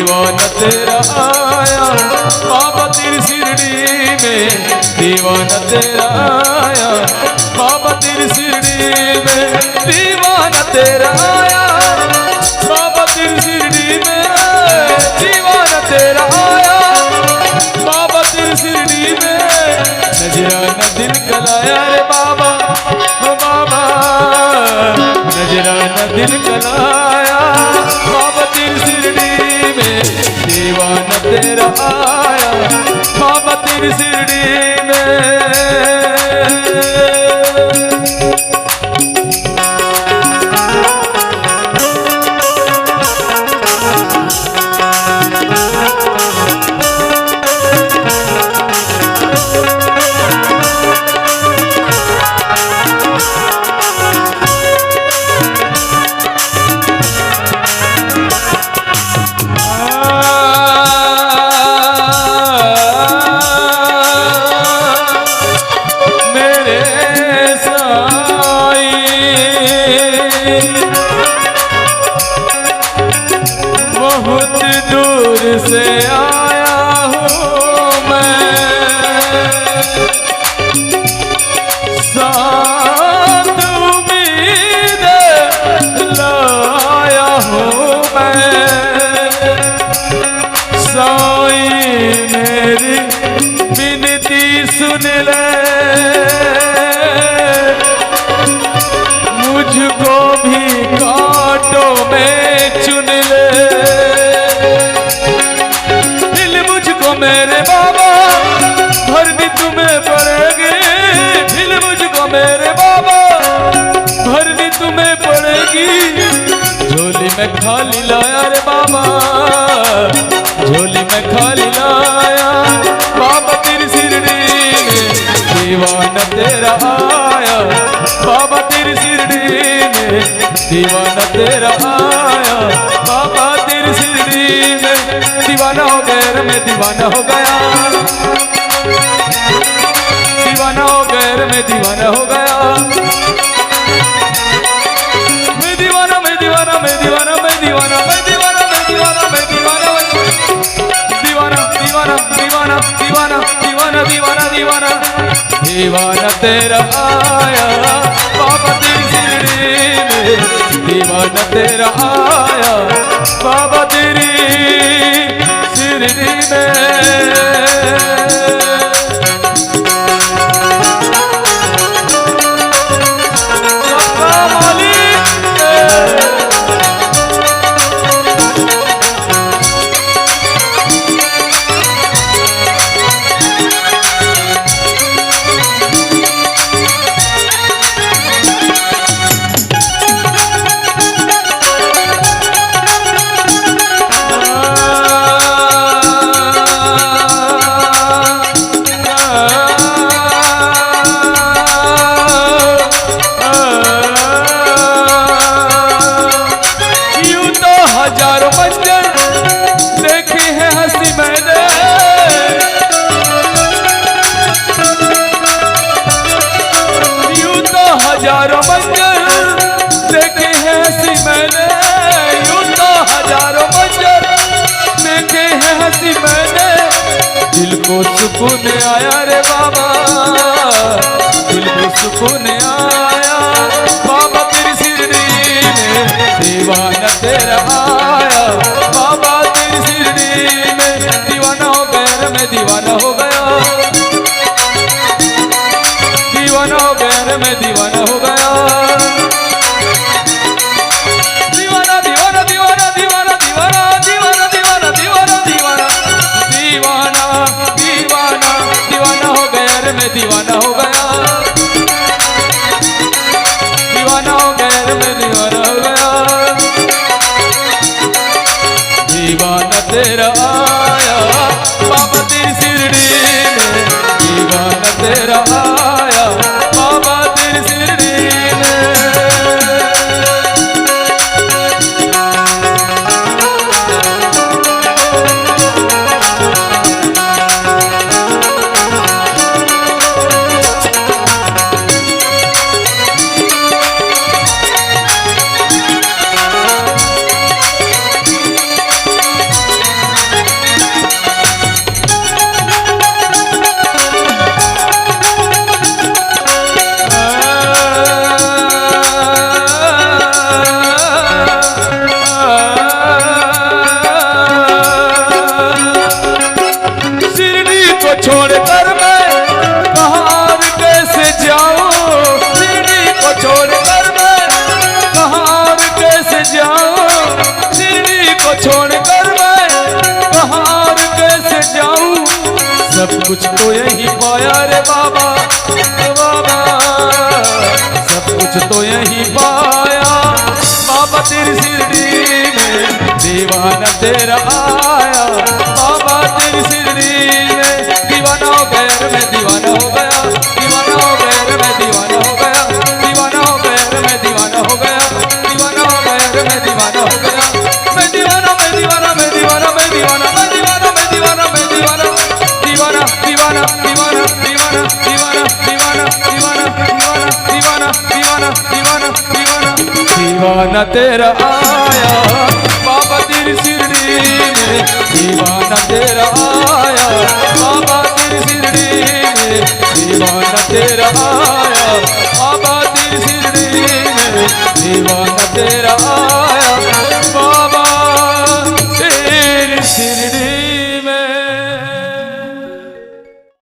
दीवाना तेरा आया बाबा तेरी शिरडी में, दीवाना तेरा आया बाबा तेरी शिरडी में, दीवाना तेरा आया बाबा तेरी शिरडी में, दीवाना तेरा आया बाबा तेरी शिरडी में, नजराना दिल कलाया रे बाबा ओ बाबा, नजराना दिल कलाया बाबा तेरी शिरडी में, दीवाना तेरा आया बाबा तेरी शिरडी में। बहुत दूर से आया हूँ मैं, साथ उम्मीद लाया हूँ मैं, साईं मेरी विनती सुन ले, मुझको भी कांटों में चुन ले, दिल मुझको मेरे बाबा भरनी तुम्हें पड़ेगी, दिल मुझको मेरे बाबा भरनी तुम्हें पड़ेगी, झोली में खाली लाया रे बाबा, झोली में खाली लाया बाबा तेरी शिरडी में, दीवाना तेरा आया बाबा तेरी शिरडी में, दीवाना तेरा आया बाबा तेरी शिरडी में, दीवाना हो गया मैं दीवाना हो गया, दीवाना हो गया मैं दीवाना हो गया, मैं दीवाना मैं दीवाना मैं दीवाना मैं दीवाना मैं दीवाना मैं दीवाना मैं दीवाना दीवाना दीवाना दीवाना दीवाना दीवाना दीवाना दीवाना, दीवाना तेरा आया बाबा तेरी शिरडी में, दीवाना तेरा आया बाबा तेरी शिरडी में। हजारों मंजर देखे हैं हंसी मैंने, यूं तो हजारों मंजर देखे हैं हंसी मैंने, दिल को सुकून आया रे बाबा, दिल को सुकून आया बाबा तेरी शिरडी में, दीवाना तेरा आया बाबा तेरी शिरडी में, दीवाना हो गया मैं दीवाना हो गया, दीवाना हो गया मैं दीवाना हो गया, दीवाना दीवाना दीवाना दीवाना दीवाना दीवाना दीवाना दीवाना दीवाना दीवाना दीवाना दीवाना हो गया रे मैं दीवाना हो गया, दीवाना हो गया रे मैं दीवाना हो गया, दीवाना तेरा आया बाबा तेरी शिरडी को छोड़कर मैं कहाँ और कैसे जाऊं, शिरडी को छोड़कर मैं कहाँ और कैसे जाऊं, शिरडी को छोड़कर मैं कहाँ और कैसे जाऊं। सब कुछ तो यही पाया रे बाबा, बाबा सब कुछ तो यही पाया बाबा तेरी शिरडी में, दीवाना तेरा आया बाबा तेरी शिरडी में। दीवाना हो गया मैं दीवाना हो गया, दीवाना हो गया मैं दीवाना हो गया, दीवाना हो गया मैं दीवाना हो गया, दीवाना हो गया मैं दीवाना हो गया। मैं दीवाना मैं दीवाना मैं दीवाना मैं दीवाना मैं दीवाना मैं दीवाना मैं दीवाना दीवाना दीवाना दीवाना दीवाना दीवाना दीवाना दीवाना दीवाना दीवाना दीवाना दीवाना दीवाना तेरा आया बाबा तेरी शिरडी में, दीवाना तेरा आया।